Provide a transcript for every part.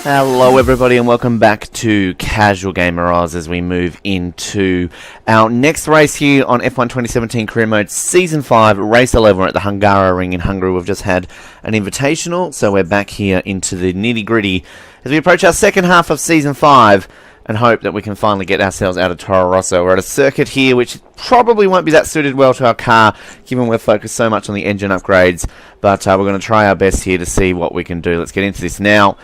Hello everybody and welcome back to Casual Gamer Oz as we move into our next race here on F1 2017 Career Mode Season 5, Race 11. We're at the Hungaroring in Hungary. We've just had an invitational, so we're back here into the nitty gritty as we approach our second half of Season 5 and hope that we can finally get ourselves out of Toro Rosso. We're at a circuit here which probably won't be that suited well to our car given we're focused so much on the engine upgrades, but we're going to try our best here to see what we can do. Let's get into this now.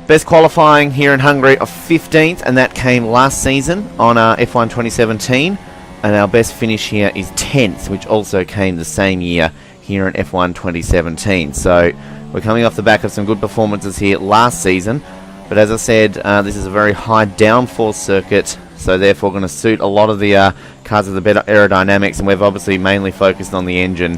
Best qualifying here in Hungary of 15th, and that came last season on F1 2017. And our best finish here is 10th, which also came the same year here in F1 2017. So we're coming off the back of some good performances here last season. But as I said, this is a very high downforce circuit, so therefore going to suit a lot of the cars with the better aerodynamics, and we've obviously mainly focused on the engine.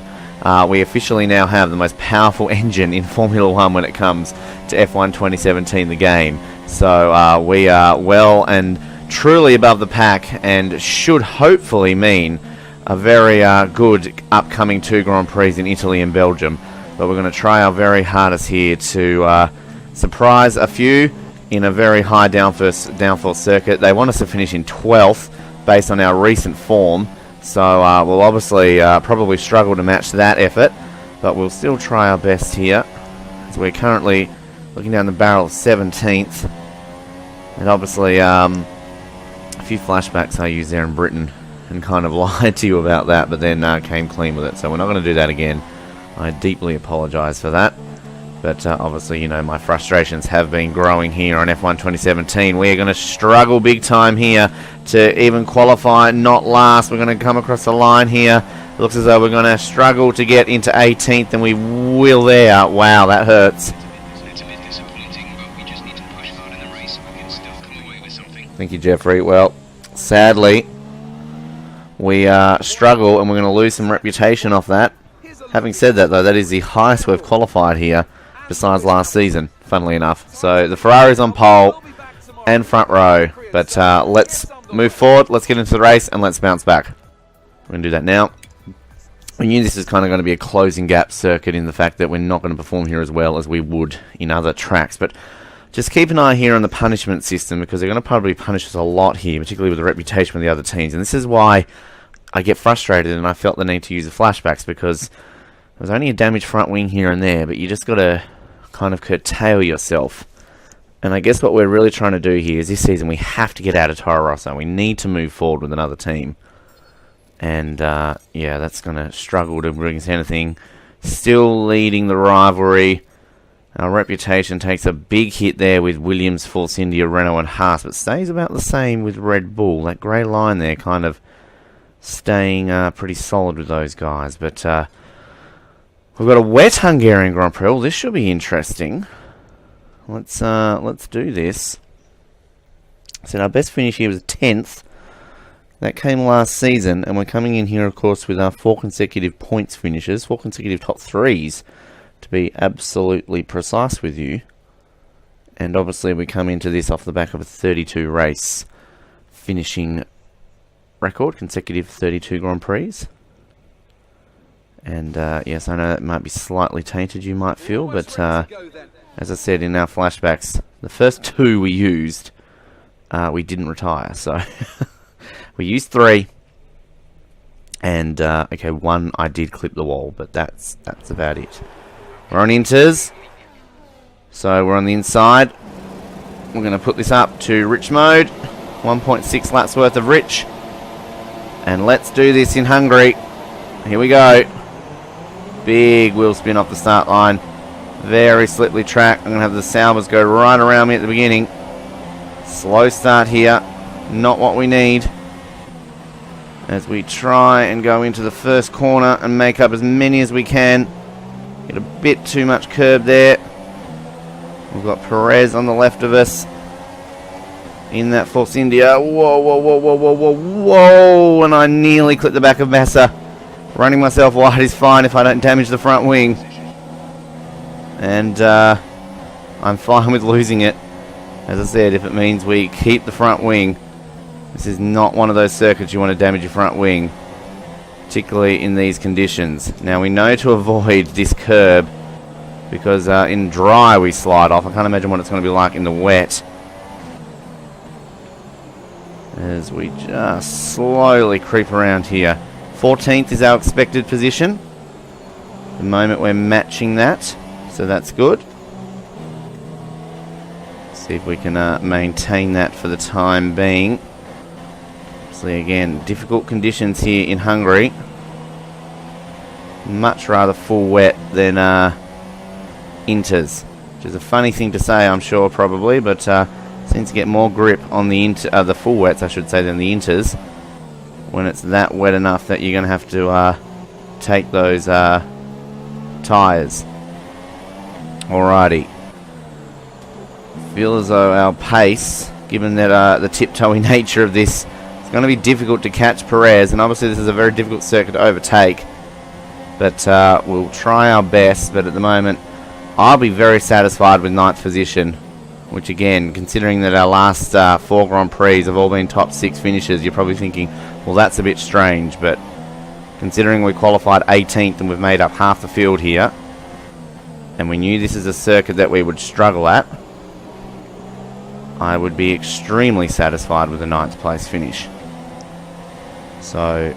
We officially now have the most powerful engine in Formula 1 when it comes to F1 2017, the game. So we are well and truly above the pack and should hopefully mean a very good upcoming 2 Grand Prix in Italy and Belgium. But we're going to try our very hardest here to surprise a few in a very high downforce circuit. They want us to finish in 12th based on our recent form. So we'll obviously probably struggle to match that effort, but we'll still try our best here. So we're currently looking down the barrel of 17th, and obviously a few flashbacks I used there in Britain and kind of lied to you about that, but then came clean with it. So we're not going to do that again. I deeply apologise for that. But obviously, you know, my frustrations have been growing here on F1 2017. We're going to struggle big time here to even qualify, not last. We're going to come across the line here. It looks as though we're going to struggle to get into 18th, and we will there. Wow, that hurts. Thank you, Jeffrey. Well, sadly, we struggle, and we're going to lose some reputation off that. Having said that, though, that is the highest we've qualified here besides last season, funnily enough. So the Ferrari's on pole and front row, but let's move forward, let's get into the race, and let's bounce back. We're going to do that now. We knew this was kind of going to be a closing gap circuit in the fact that we're not going to perform here as well as we would in other tracks, but just keep an eye here on the punishment system, because they're going to probably punish us a lot here, particularly with the reputation of the other teams. And this is why I get frustrated and I felt the need to use the flashbacks, because there's only a damaged front wing here and there, but you just got to kind of curtail yourself. And I guess what we're really trying to do here is this season we have to get out of Toro Rosso. We need to move forward with another team. And yeah, that's going to struggle to bring us anything. Still leading the rivalry. Our reputation takes a big hit there with Williams, Force India, Renault and Haas, but stays about the same with Red Bull. That grey line there kind of staying pretty solid with those guys. But we've got a wet Hungarian Grand Prix. Oh, this should be interesting. Let's do this. So our best finish here was 10th. That came last season, and we're coming in here, of course, with our 4 consecutive points finishes, 4 consecutive top 3s, to be absolutely precise with you. And obviously we come into this off the back of a 32 race finishing record, consecutive 32 Grand Prix. And yes, I know that might be slightly tainted, you might feel, but as I said in our flashbacks, the first 2 we used, we didn't retire, so we used 3, and okay, 1 I did clip the wall, but that's about it. We're on inters, so we're on the inside. We're going to put this up to rich mode, 1.6 laps worth of rich, and let's do this in Hungary. Here we go. Big wheel spin off the start line. Very slippery track. I'm going to have the Salvers go right around me at the beginning. Slow start here. Not what we need. As we try and go into the first corner and make up as many as we can. Get a bit too much curb there. We've got Perez on the left of us. In that Force India. Whoa, whoa, whoa, whoa, whoa, whoa, whoa. And I nearly clipped the back of Massa. Running myself wide is fine if I don't damage the front wing. And I'm fine with losing it. As I said, if it means we keep the front wing. This is not one of those circuits you want to damage your front wing, particularly in these conditions. Now we know to avoid this curb because in dry we slide off. I can't imagine what it's going to be like in the wet, as we just slowly creep around here. 14th is our expected position. At the moment we're matching that, so that's good. See if we can maintain that for the time being. Obviously, again, difficult conditions here in Hungary. Much rather full wet than inters, which is a funny thing to say, I'm sure, probably, but seems to get more grip on the the full wets, I should say, than the inters, when it's that wet enough that you're going to have to take those tyres. Alrighty. Feel as though our pace, given that the tiptoey nature of this, it's going to be difficult to catch Perez, and obviously this is a very difficult circuit to overtake, but we'll try our best. But at the moment I'll be very satisfied with 9th position, which again, considering that our last 4 Grand Prix have all been top 6 finishes, you're probably thinking, well, that's a bit strange, but considering we qualified 18th and we've made up half the field here, and we knew this is a circuit that we would struggle at, I would be extremely satisfied with a 9th place finish. So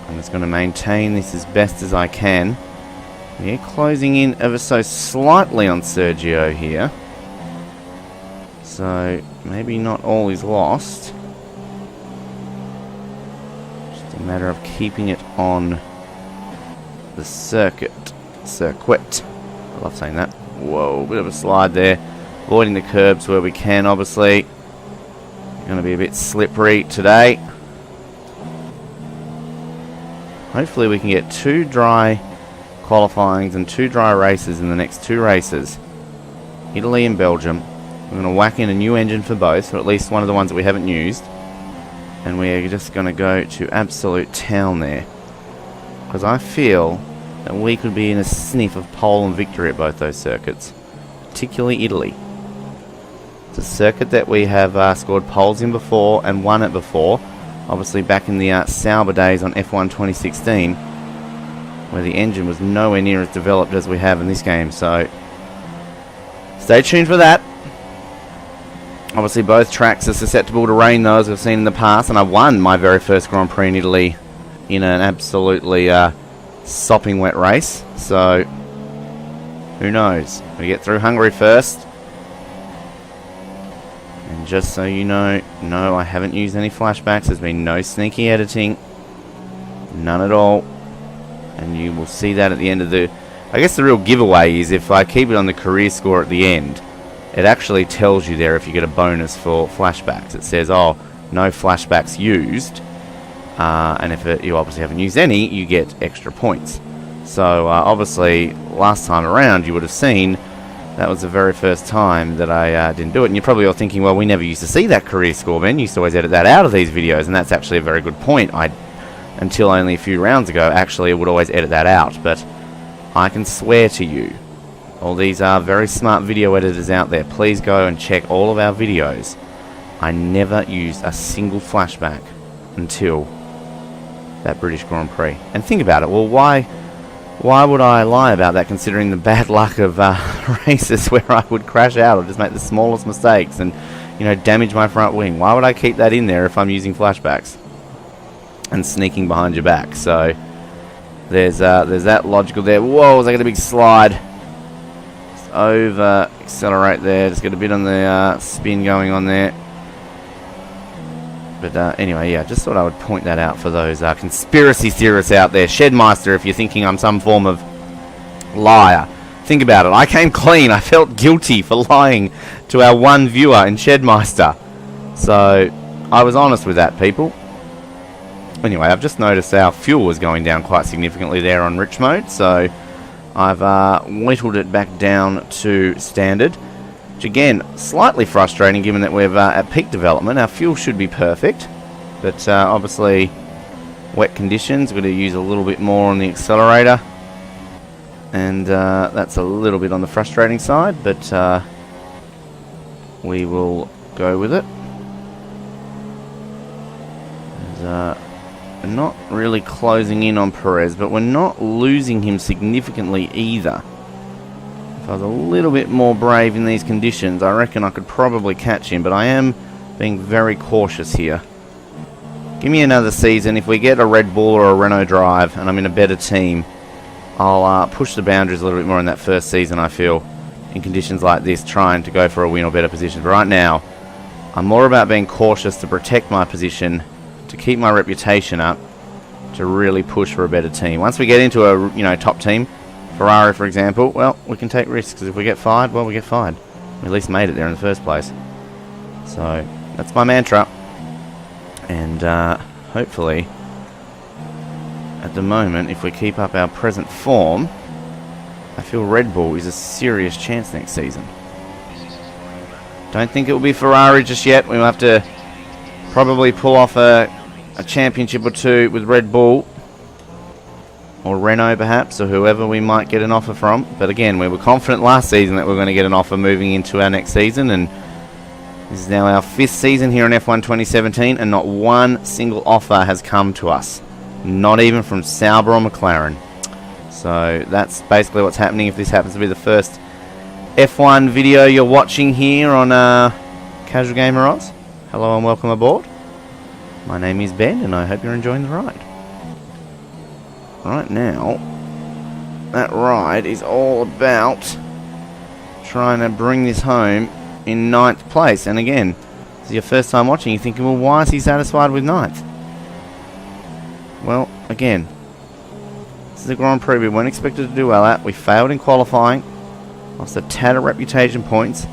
I'm just going to maintain this as best as I can. We're closing in ever so slightly on Sergio here, so maybe not all is lost. Just a matter of keeping it on the circuit. I love saying that. Whoa, bit of a slide there. Avoiding the curbs where we can, obviously. Going to be a bit slippery today. Hopefully we can get 2 dry qualifyings and 2 dry races in the next 2 races. Italy and Belgium. We're going to whack in a new engine for both, or at least one of the ones that we haven't used. And we're just going to go to absolute town there, because I feel that we could be in a sniff of pole and victory at both those circuits. Particularly Italy. It's a circuit that we have scored poles in before and won it before. Obviously back in the Sauber days on F1 2016, where the engine was nowhere near as developed as we have in this game. So stay tuned for that. Obviously both tracks are susceptible to rain, though, as we've seen in the past, and I won my very first Grand Prix in Italy in an absolutely sopping wet race. So who knows? We get through Hungary first. And just so you know, no, I haven't used any flashbacks. There's been no sneaky editing. None at all. And you will see that at the end of the... I guess the real giveaway is if I keep it on the career score at the end, it actually tells you there if you get a bonus for flashbacks. It says, oh, no flashbacks used. And if you obviously haven't used any, you get extra points. So obviously, last time around, you would have seen that was the very first time that I didn't do it. And you're probably all thinking, well, we never used to see that career score, Ben. You used to always edit that out of these videos, and that's actually a very good point. Until only a few rounds ago, actually, I would always edit that out. But I can swear to you, all these are very smart video editors out there. Please go and check all of our videos. I never used a single flashback until that British Grand Prix. And think about it. Well, why would I lie about that, considering the bad luck of races where I would crash out or just make the smallest mistakes and, you know, damage my front wing? Why would I keep that in there if I'm using flashbacks and sneaking behind your back? So there's that logical there. Whoa, was I got a big slide? Just over accelerate there. Just get a bit on the spin going on there. But anyway, yeah, just thought I would point that out for those conspiracy theorists out there. Shedmeister, if you're thinking I'm some form of liar, think about it. I came clean. I felt guilty for lying to our one viewer in Shedmeister. So I was honest with that, people. Anyway, I've just noticed our fuel was going down quite significantly there on rich mode. So I've whittled it back down to standard. Which again, slightly frustrating given that we're at peak development. Our fuel should be perfect, but obviously wet conditions, we're going to use a little bit more on the accelerator, and that's a little bit on the frustrating side, but we will go with it. We're not really closing in on Perez, but we're not losing him significantly either. If I was a little bit more brave in these conditions, I reckon I could probably catch him, but I am being very cautious here. Give me another season. If we get a Red Bull or a Renault Drive and I'm in a better team, I'll push the boundaries a little bit more in that first season, I feel, in conditions like this, trying to go for a win or better position. But right now, I'm more about being cautious to protect my position, to keep my reputation up, to really push for a better team. Once we get into a top team, Ferrari for example, well, we can take risks, because if we get fired, well, we get fired. We at least made it there in the first place. So that's my mantra, and hopefully at the moment, if we keep up our present form, I feel Red Bull is a serious chance next season. Don't think it will be Ferrari just yet. We'll have to probably pull off a championship or two with Red Bull, or Renault perhaps, or whoever we might get an offer from. But again, we were confident last season that we were going to get an offer moving into our next season, and this is now our 5th season here in F1 2017, and not one single offer has come to us. Not even from Sauber or McLaren. So that's basically what's happening. If this happens to be the first F1 video you're watching here on Casual Gamer Oz, hello and welcome aboard. My name is Ben, and I hope you're enjoying the ride. Right now, that ride is all about trying to bring this home in 9th place. And again, this is your first time watching, you're thinking, well, why is he satisfied with 9th? Well, again, this is a Grand Prix we weren't expected to do well at. We failed in qualifying, lost a tad of reputation points,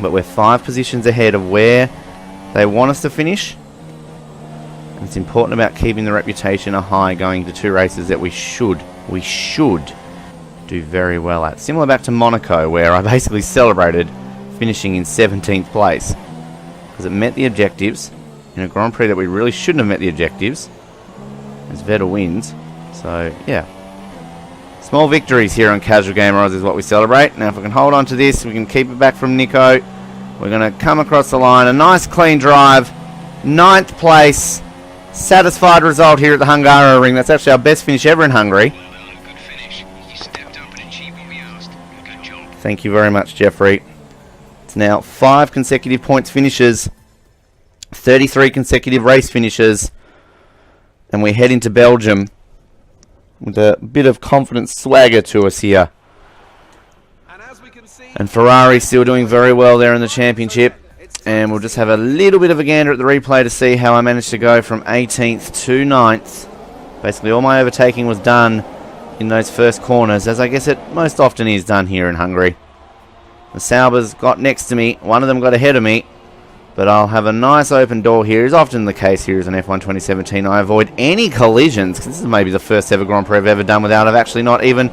but we're 5 positions ahead of where they want us to finish. And it's important about keeping the reputation high going to 2 races that we should do very well at. Similar back to Monaco, where I basically celebrated finishing in 17th place, because it met the objectives in a Grand Prix that we really shouldn't have met the objectives, as Vettel wins. So yeah, small victories here on Casual Gamer Oz is what we celebrate. Now if we can hold on to this, we can keep it back from Nico. We're going to come across the line, a nice clean drive, 9th place, satisfied result here at the Hungaroring. That's actually our best finish ever in Hungary. Good finish. You stepped up and achieved what we asked. Good job. Thank you very much, Jeffrey. It's now 5 consecutive points finishes, 33 consecutive race finishes, and we head into Belgium with a bit of confidence swagger to us here. And Ferrari's still doing very well there in the championship. And we'll just have a little bit of a gander at the replay to see how I managed to go from 18th to 9th. Basically all my overtaking was done in those first corners, as I guess it most often is done here in Hungary. The Saubers got next to me, one of them got ahead of me, but I'll have a nice open door here. As often the case here is in F1 2017. I avoid any collisions, because this is maybe the first ever Grand Prix I've ever done without I've actually not even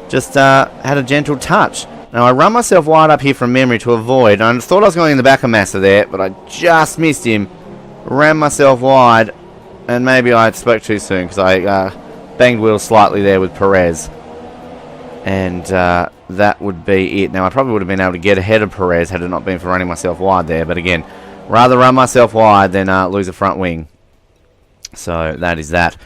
just had a gentle touch. Now I run myself wide up here from memory to avoid. I thought I was going in the back of Massa there, but I just missed him. Ran myself wide, and maybe I spoke too soon, because I banged wheels slightly there with Perez. And that would be it. Now I probably would have been able to get ahead of Perez had it not been for running myself wide there. But again, rather run myself wide than lose a front wing. So that is that.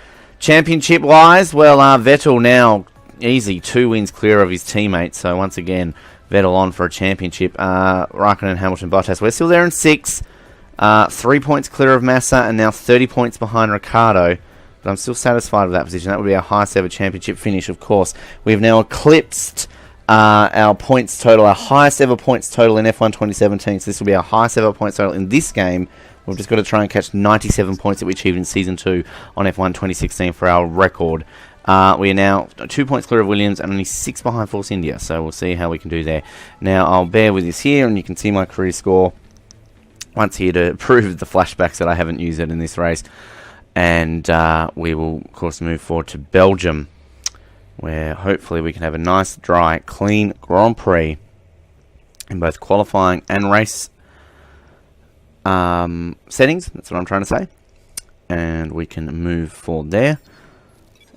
Championship wise, well, Vettel now easy 2 wins clear of his teammates. So once again, Vettel on for a championship. Raikkonen, Hamilton, Bottas, we're still there in 6. 3 points clear of Massa, and now 30 points behind Ricciardo. But I'm still satisfied with that position. That would be our highest ever championship finish, of course. We've now eclipsed our points total, our highest ever points total in F1 2017. So this will be our highest ever points total in this game. We've just got to try and catch 97 points that we achieved in Season 2 on F1 2016 for our record. We are now 2 points clear of Williams and only 6 behind Force India. So we'll see how we can do there. Now, I'll bear with this here, and you can see my career score once here to prove the flashbacks that I haven't used it in this race. And we will, of course, move forward to Belgium, where hopefully we can have a nice, dry, clean Grand Prix in both qualifying and race settings. That's what I'm trying to say. And we can move forward there.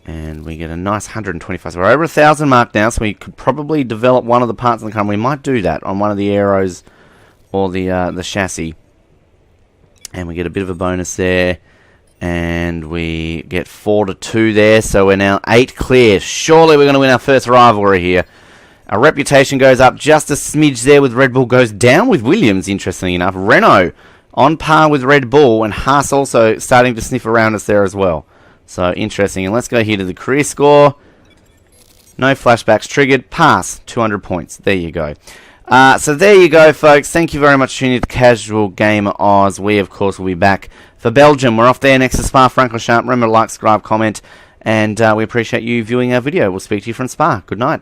And we get a nice 125. So we're over 1,000 mark now, so we could probably develop one of the parts in the car. We might do that on one of the aeros or the chassis. And we get a bit of a bonus there. And we get 4-2 there, so we're now 8 clear. Surely we're going to win our first rivalry here. Our reputation goes up just a smidge there with Red Bull, goes down with Williams, interestingly enough. Renault on par with Red Bull, and Haas also starting to sniff around us there as well. So interesting. And let's go here to the career score. No flashbacks triggered. Pass, 200 points. There you go. So there you go, folks. Thank you very much for tuning in to Casual Gamer Oz. We, of course, will be back for Belgium. We're off there next to Spa Francorchamps. Remember to like, subscribe, comment, and we appreciate you viewing our video. We'll speak to you from Spa. Good night.